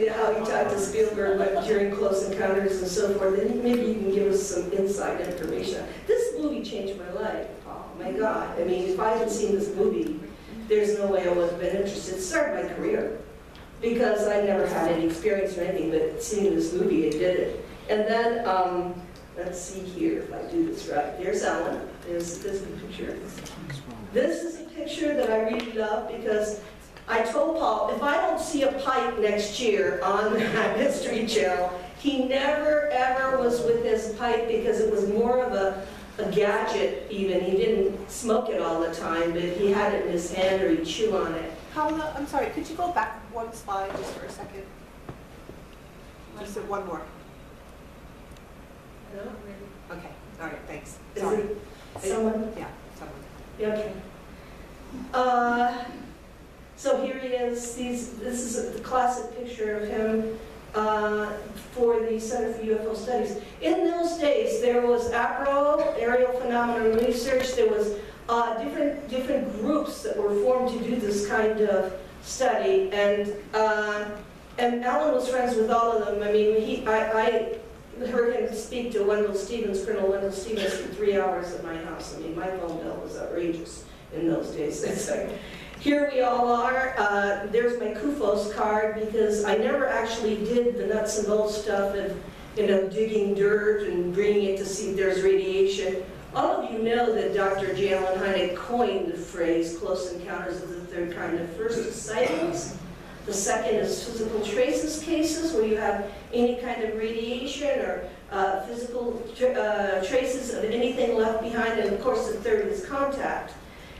how he talked to Spielberg during Close Encounters and so forth, and maybe you can give us some inside information. This movie changed my life. Oh my God. I mean, if I hadn't seen this movie, there's no way I would have been interested. It started my career because I never had any experience or anything, but seeing this movie, it did it. And then, let's see here if I do this right. There's Alan. There's the picture. This is a picture that I really love because I told Paul, if I don't see a pipe next year on the History Channel, he never ever was with his pipe because it was more of a gadget even. He didn't smoke it all the time, but he had it in his hand or he'd chew on it. Paola, I'm sorry, could you go back one slide just for a second? Just one more. No? Okay, all right, thanks. Is Sorry. it someone? Yeah, someone. Yeah, okay. So here he is. This is the classic picture of him for the Center for UFO Studies. In those days, there was APRO, Aerial Phenomenon Research. There was different groups that were formed to do this kind of study, and Alan was friends with all of them. I mean, I heard him speak to Wendell Stevens, Colonel Wendell Stevens, for 3 hours at my house. I mean, my phone bill was outrageous in those days. It's like, here we all are. There's my Kufos card because I never actually did the nuts and bolts stuff of, digging dirt and bringing it to see if there's radiation. All of you know that Dr. J. Allen Hynek coined the phrase close encounters of the third kind. The first is sightings. The second is physical traces cases, where you have any kind of radiation or physical traces of anything left behind. And of course, the third is contact.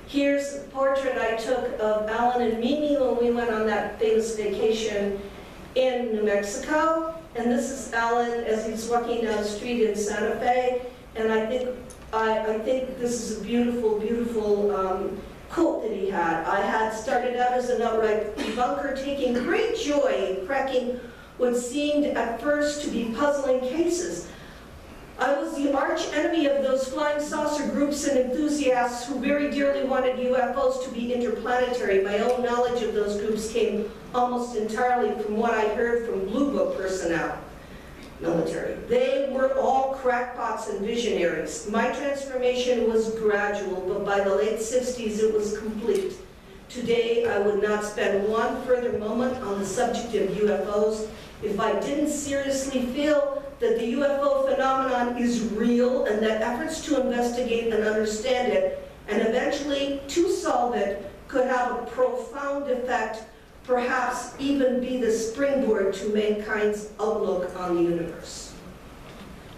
Here's the portrait I took of Alan and Mimi when we went on that famous vacation in New Mexico. And this is Alan as he's walking down the street in Santa Fe. And I think this is a beautiful, beautiful quote that he had. I had started out as an outright debunker, taking great joy in cracking what seemed at first to be puzzling cases. I was the arch enemy of those flying saucer groups and enthusiasts who very dearly wanted UFOs to be interplanetary. My own knowledge of those groups came almost entirely from what I heard from Blue Book personnel, military. They were all crackpots and visionaries. My transformation was gradual, but by the late 60s it was complete. Today I would not spend one further moment on the subject of UFOs if I didn't seriously feel that the UFO phenomenon is real and that efforts to investigate and understand it and eventually to solve it could have a profound effect, perhaps even be the springboard to mankind's outlook on the universe,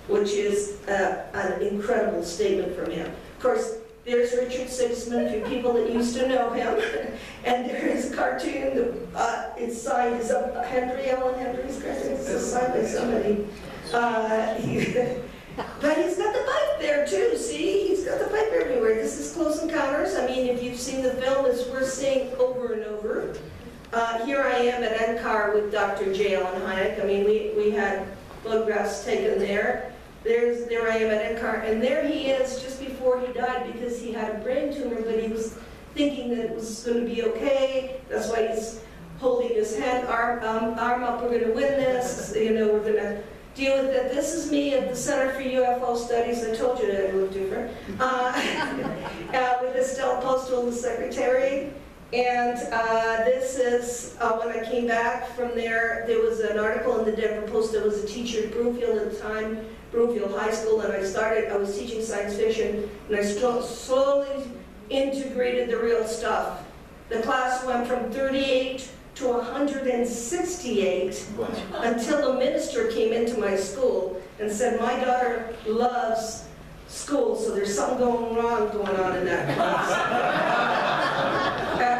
which is an incredible statement from him. Of course, there's Richard Sigismund, for people that used to know him, and there is a cartoon that it's signed as Alan Hendry's cartoon. It's signed by somebody. But he's got the pipe there too, see? He's got the pipe everywhere. This is Close Encounters. I mean, if you've seen the film, it's worth seeing over and over. Here I am at NCAR with Dr. J. Allen Hynek. I mean, we had photographs taken there. There I am at NCAR, and there he is just before he died because he had a brain tumor, but he was thinking that it was going to be okay. That's why he's holding his arm up. We're going to win this. We're going to deal with it. This is me at the Center for UFO Studies. I told you that I look different. With Estelle Postal, the secretary. And this is when I came back from there. There was an article in the Denver Post. I was a teacher at Broomfield at the time, Broomfield High School, and I was teaching science fiction, and I slowly integrated the real stuff. The class went from 38 to 168 until a minister came into my school and said, my daughter loves school, so there's something going on in that class.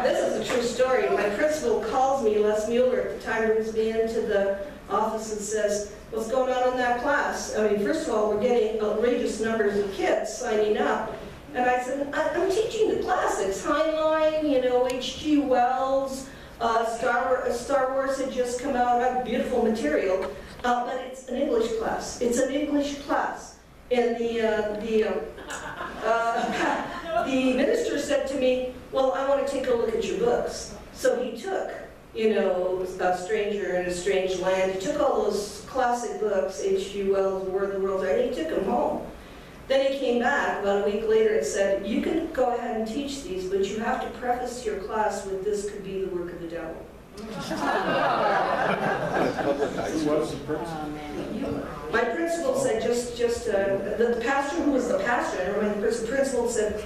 This is a true story. My principal calls me, Les Mueller at the time, brings me into the office and says, what's going on in that class? I mean, first of all, we're getting outrageous numbers of kids signing up. And I said, I'm teaching the classics, Heinlein, H.G. Wells, Star Wars had just come out, beautiful material, but it's an English class. It's an English class. And the minister said to me, well, I want to take a look at your books. So he took you know, A Stranger in a Strange Land. He took all those classic books, H.G. Wells' War of the Worlds, and he took them home. Then he came back about a week later and said, you can go ahead and teach these, but you have to preface your class with this could be the work of the devil. Who was the principal? My principal said the pastor who was the pastor, I don't remember the principal said,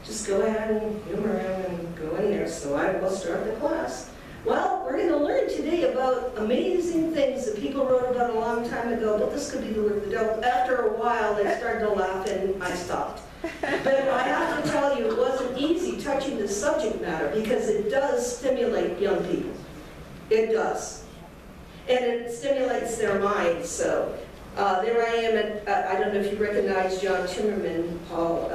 just go ahead and humor him and go in there. So I will start the class. Well, we're going to learn today about amazing things that people wrote about a long time ago, but this could be the work of the devil. After a while, they started to laugh and I stopped. But I have to tell you, it wasn't easy touching the subject matter because it does stimulate young people. It does. And it stimulates their minds. So there I am at, I don't know if you recognize John Timmerman, Paul,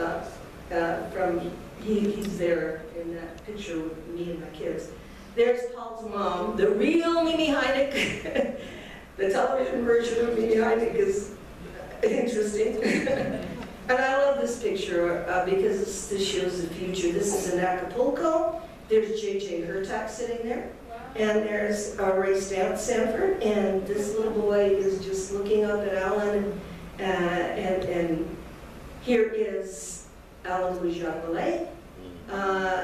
he's there in that picture with me and my kids. There's Paul's mom, the real Mimi Hynek. The television version of Mimi Hynek is interesting. And I love this picture because this shows the future. This is in Acapulco. There's J.J. Hurtak sitting there. And there's Ray Sanford. And this little boy is just looking up at Alan. And here is Alan Louis-Jacques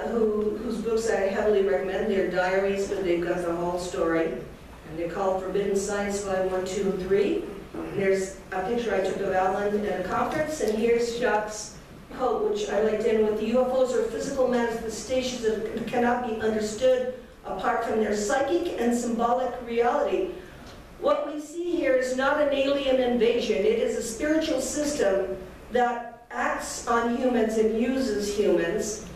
whose books I heavily recommend. They're diaries, but they've got the whole story. And they're called Forbidden Science Volume 1, 2, and 3. There's a picture I took of Alan at a conference, and here's Jacques' quote, which I like to end with. The UFOs are physical manifestations that cannot be understood apart from their psychic and symbolic reality. What we see here is not an alien invasion. It is a spiritual system that acts on humans and uses humans.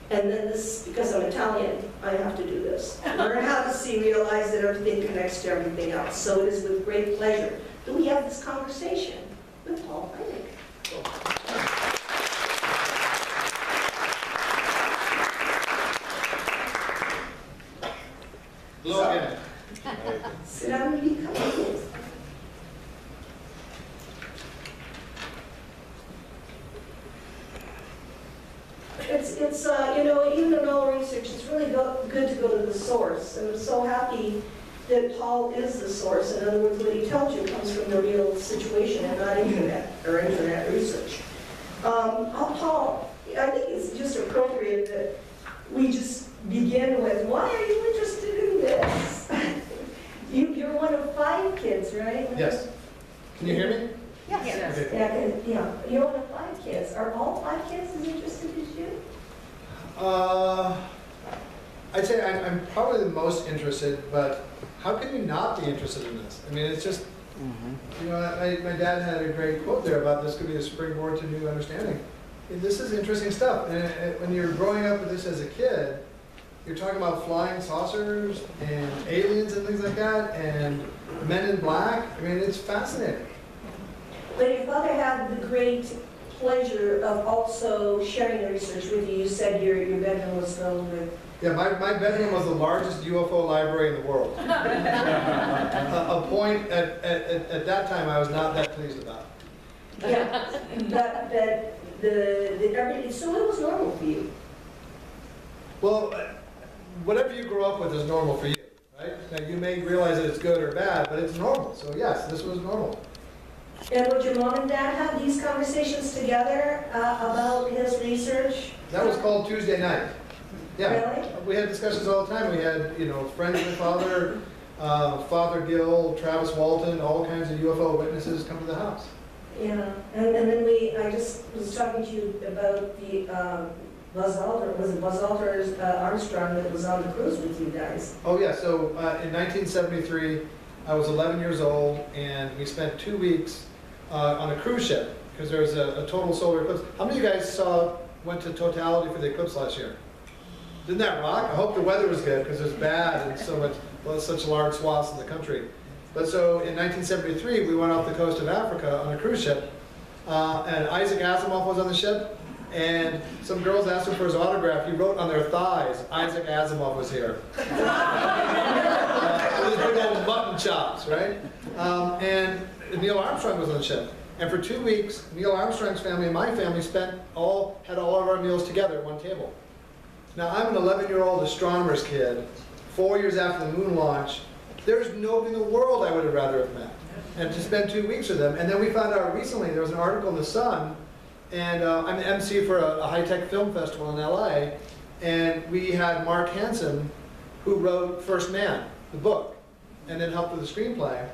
And then this, because I'm Italian, I have to do this. Learn how to see, realize that everything connects to everything else. So it is with great pleasure that we have this conversation with Paul Hynek. Hello again. Sit down and be comfortable. It's you know, even in all research, it's really good to go to the source. And I'm so happy that Paul is the source. In other words, what he tells you comes from the real situation and not internet research. Paul, I think it's just appropriate that we just begin with, why are you interested in this? You're one of 5 kids, right? Yes. Can you hear me? Yes. Okay. Yeah, you're one of 5 kids. Are all 5 kids as interested as you? I'd say I'm probably the most interested, but how can you not be interested in this? I mean, it's just, you know, my dad had a great quote there about this could be a springboard to new understanding. And this is interesting stuff. And when you're growing up with this as a kid, you're talking about flying saucers and aliens and things like that, and men in black. I mean, it's fascinating. But your father had the great pleasure of also sharing the research with you. You said your bedroom was filled with... Yeah, my bedroom was the largest UFO library in the world. A point at that time I was not that pleased about. Yeah, so it was normal for you. Well, whatever you grow up with is normal for you, right? Now, you may realize that it's good or bad, but it's normal. So yes, this was normal. And would your mom and dad have these conversations together about his research? That was called Tuesday night. Yeah, Really? we had discussions all the time. We had, you know, friends of my father, Father Gill, Travis Walton, all kinds of UFO witnesses come to the house. Yeah, and then I just was talking to you about the Buzz Aldrin, was it Buzz Aldrin's Armstrong that was on the cruise with you guys? Oh yeah, so in 1973, I was 11 years old, and we spent 2 weeks on a cruise ship, because there was a total solar eclipse. How many of you guys went to totality for the eclipse last year? Didn't that rock? I hope the weather was good, because it was bad and such large swaths of the country. But so in 1973, we went off the coast of Africa on a cruise ship, and Isaac Asimov was on the ship, and some girls asked him for his autograph. He wrote on their thighs, Isaac Asimov was here. With his big old mutton chops, right? And Neil Armstrong was on the ship. And for 2 weeks, Neil Armstrong's family and my family had all of our meals together at one table. Now, I'm an 11-year-old astronomer's kid 4 years after the moon launch, there's nobody in the world I would have rather have met. And to spend 2 weeks with them. And then we found out recently, there was an article in The Sun, and I'm the MC for a high-tech film festival in LA, and we had Mark Hansen, who wrote First Man, the book, and then helped with the screenplay.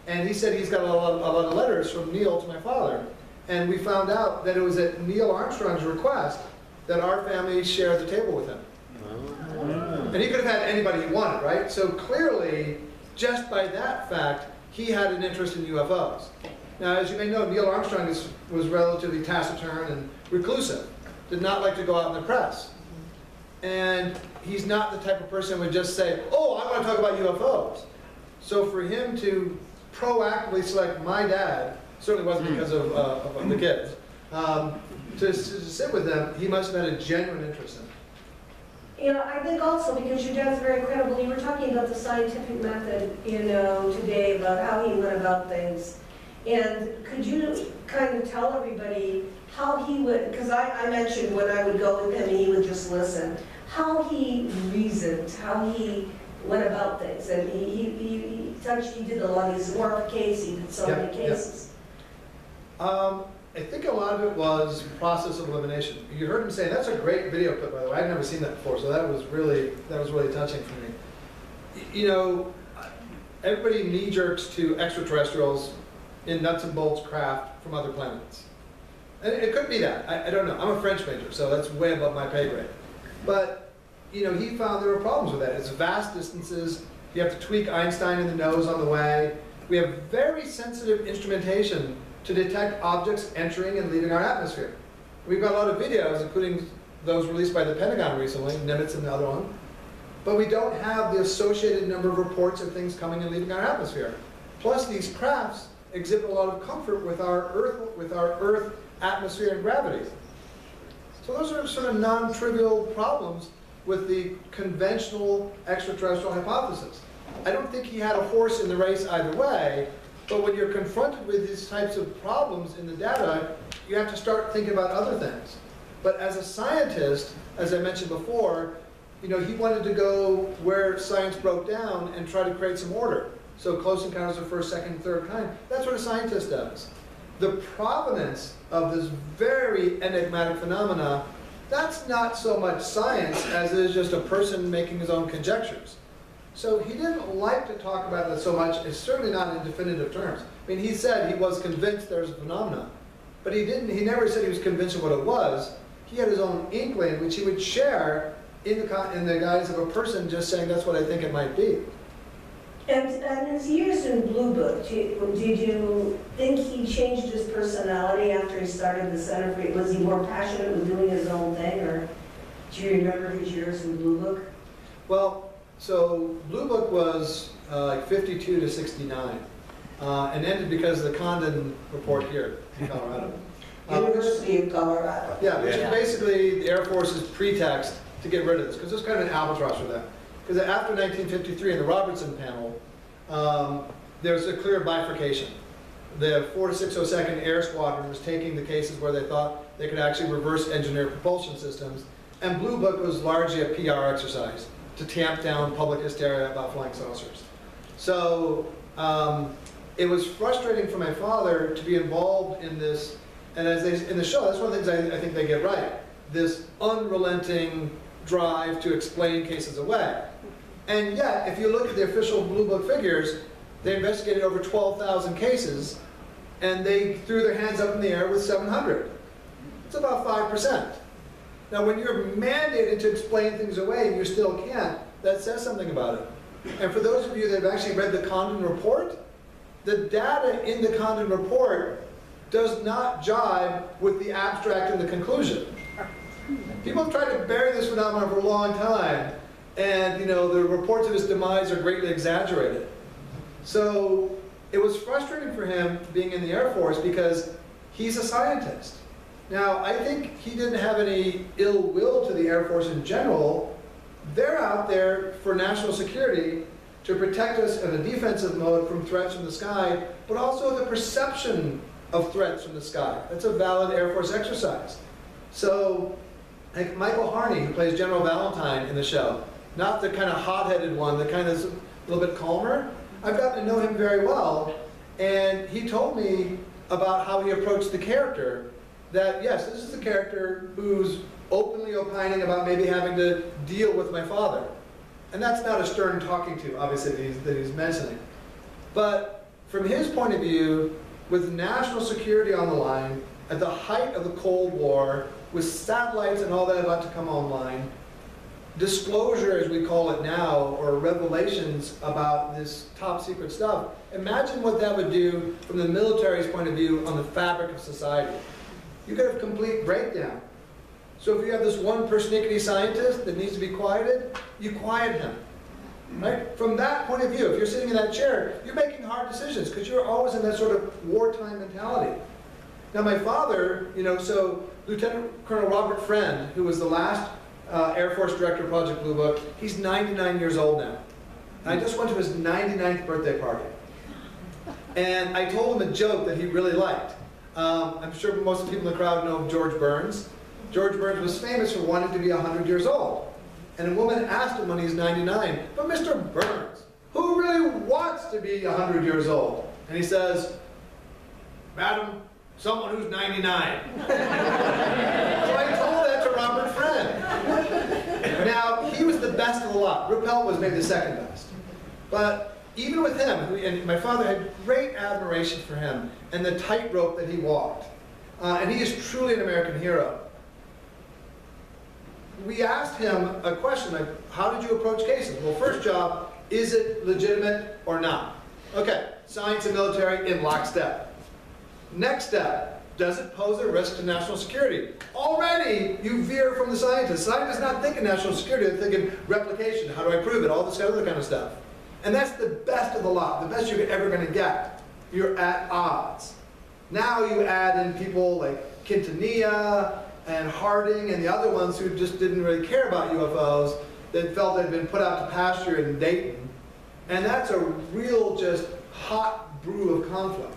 And he said he's got a lot of letters from Neil to my father. And we found out that it was at Neil Armstrong's request that our family shared the table with him. And he could have had anybody he wanted, right? So clearly, just by that fact, he had an interest in UFOs. Now, as you may know, Neil Armstrong was relatively taciturn and reclusive, did not like to go out in the press. And he's not the type of person who would just say, oh, I want to talk about UFOs. So for him to proactively select my dad, certainly wasn't because of the kids, to sit with them, he must have had a genuine interest in it. You know, I think also because your dad's very credible, you were talking about the scientific method, you know, today about how he went about things. And could you kind of tell everybody how he would, because I mentioned when I would go with him and he would just listen, how he reasoned, how he went about things. And he did a lot, he's a War case, he did so many cases. I think a lot of it was process of elimination. You heard him say, that's a great video clip, by the way. I'd never seen that before, so that was really touching for me. You know, everybody knee-jerks to extraterrestrials in nuts and bolts craft from other planets. And it could be that. I don't know. I'm a French major, so that's way above my pay grade. But, you know, he found there were problems with that. It's vast distances. You have to tweak Einstein in the nose on the way. We have very sensitive instrumentation to detect objects entering and leaving our atmosphere. We've got a lot of videos, including those released by the Pentagon recently, Nimitz and the other one, but we don't have the associated number of reports of things coming and leaving our atmosphere. Plus, these crafts exhibit a lot of comfort with our Earth atmosphere and gravity. So those are sort of non-trivial problems with the conventional extraterrestrial hypothesis. I don't think he had a horse in the race either way, but when you're confronted with these types of problems in the data, you have to start thinking about other things. But as a scientist, as I mentioned before, you know, he wanted to go where science broke down and try to create some order. So close encounters of first, second, third kind. That's what a scientist does. The provenance of this very enigmatic phenomena, that's not so much science as it is just a person making his own conjectures. So he didn't like to talk about it so much, it's certainly not in definitive terms. I mean, he said he was convinced there's a phenomenon, but he never said he was convinced of what it was. He had his own inkling, which he would share in the guise of a person just saying, that's what I think it might be. And his years in Blue Book, did you think he changed his personality after he started the Center for, was he more passionate with doing his own thing, or do you remember his years in Blue Book? Well, so Blue Book was like 52 to 69, and ended because of the Condon report here in Colorado. University of Colorado. Yeah, which is basically the Air Force's pretext to get rid of this, because it was kind of an albatross for them. Because after 1953 in the Robertson panel, there was a clear bifurcation. The 4602nd Air Squadron was taking the cases where they thought they could actually reverse engineer propulsion systems, and Blue Book was largely a PR exercise to tamp down public hysteria about flying saucers. So it was frustrating for my father to be involved in this, and as in the show, that's one of the things I think they get right, this unrelenting drive to explain cases away. And yet, if you look at the official Blue Book figures, they investigated over 12,000 cases, and they threw their hands up in the air with 700. It's about 5%. Now, when you're mandated to explain things away and you still can't, that says something about it. And for those of you that have actually read the Condon report, the data in the Condon report does not jive with the abstract and the conclusion. People have tried to bury this phenomenon for a long time, and you know, the reports of his demise are greatly exaggerated. So it was frustrating for him being in the Air Force because he's a scientist. Now, I think he didn't have any ill will to the Air Force in general. They're out there for national security to protect us in a defensive mode from threats from the sky, but also the perception of threats from the sky. That's a valid Air Force exercise. So, like Michael Harney, who plays General Valentine in the show, not the kind of hot-headed one, the kind that's a little bit calmer. I've gotten to know him very well, and he told me about how he approached the character. That, yes, this is the character who's openly opining about maybe having to deal with my father. And that's not a stern talking to, obviously, that he's mentioning. But from his point of view, with national security on the line, at the height of the Cold War, with satellites and all that about to come online, disclosure, as we call it now, or revelations about this top secret stuff, imagine what that would do from the military's point of view on the fabric of society. You could have complete breakdown. So if you have this one persnickety scientist that needs to be quieted, you quiet him. Right? From that point of view, if you're sitting in that chair, you're making hard decisions because you're always in that sort of wartime mentality. Now my father, so Lieutenant Colonel Robert Friend, who was the last Air Force Director of Project Blue Book, he's 99 years old now. And I just went to his 99th birthday party. And I told him a joke that he really liked. I'm sure most of the people in the crowd know George Burns. George Burns was famous for wanting to be 100 years old. And a woman asked him when he's 99, "But Mr. Burns, who really wants to be 100 years old?" And he says, "Madam, someone who's 99. So I told that to Robert Friend. Now, he was the best of the lot. Ruppelt was maybe the second best. But even with him, and my father had great admiration for him and the tightrope that he walked. And he is truly an American hero. We asked him a question like, how did you approach cases? Well, first job, is it legitimate or not? Okay, science and military in lockstep. Next step, does it pose a risk to national security? Already, you veer from the scientists. Scientists not thinking national security, they're thinking replication, how do I prove it, all this other kind of stuff. And that's the best of the lot, the best you're ever going to get. You're at odds. Now you add in people like Quintanilla and Harding and the other ones who just didn't really care about UFOs, that felt they'd been put out to pasture in Dayton. And that's a real just hot brew of conflict.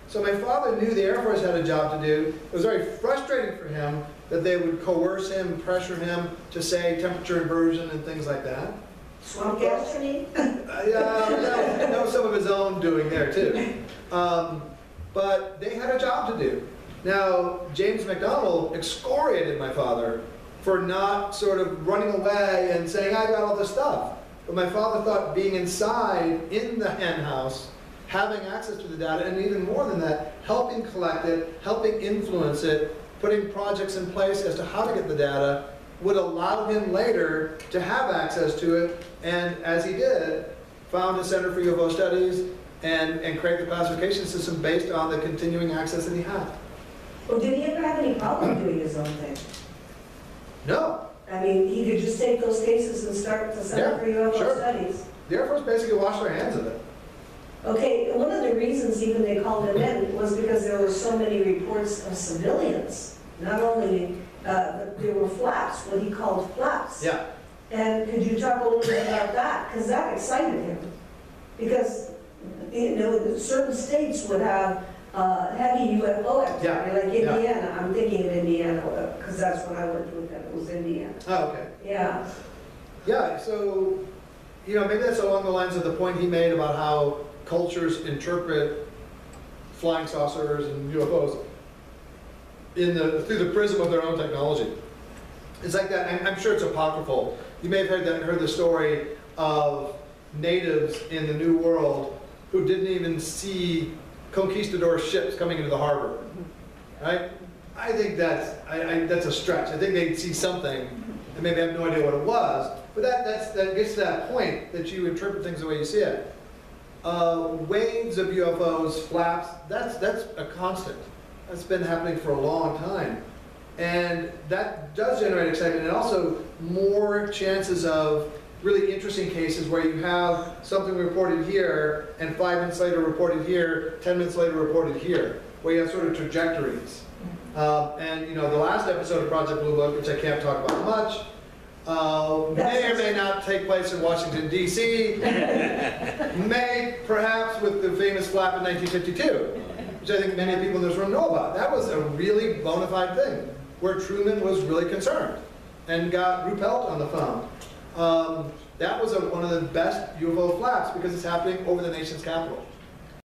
So my father knew the Air Force had a job to do. It was very frustrating for him that they would coerce him, pressure him to say temperature inversion and things like that. Swamp gas, you mean? That was some of his own doing there too. But they had a job to do. Now, James McDonald excoriated my father for not sort of running away and saying, I got all this stuff. But my father thought being inside, in the hen house, having access to the data, and even more than that, helping collect it, helping influence it, putting projects in place as to how to get the data, would allow him later to have access to it, and as he did, found a Center for UFO Studies and create the classification system based on the continuing access that he had. Well, did he ever have any problem doing his own thing? No. I mean, he could just take those cases and start the Center for UFO Studies. The Air Force basically washed their hands of it. Okay, one of the reasons even they called him in was because there were so many reports of civilians. Not only, there were flaps, what he called flaps. Yeah. And could you talk a little bit about that? Because that excited him. Because, certain states would have heavy UFO activity, like Indiana. Yeah. I'm thinking of Indiana, because that's when I worked with them, it was Indiana. Oh, okay. Yeah. Yeah, so, maybe that's along the lines of the point he made about how cultures interpret flying saucers and UFOs through the prism of their own technology. It's like that. I'm sure it's apocryphal. You may have heard the story of natives in the New World who didn't even see conquistador ships coming into the harbor, right? I think that's a stretch. I think they'd see something and maybe have no idea what it was. But that gets to that point that you interpret things the way you see it. Waves of UFOs, flaps, that's a constant. That's been happening for a long time. And that does generate excitement, and also more chances of really interesting cases where you have something reported here, and 5 minutes later reported here, 10 minutes later reported here, where you have sort of trajectories. And the last episode of Project Blue Book, which I can't talk about much, may or may not take place in Washington, D.C., may perhaps with the famous flap in 1952, which I think many people in this room know about. That was a really bona fide thing, where Truman was really concerned and got Ruppelt on the phone. That was one of the best UFO flaps because it's happening over the nation's capital.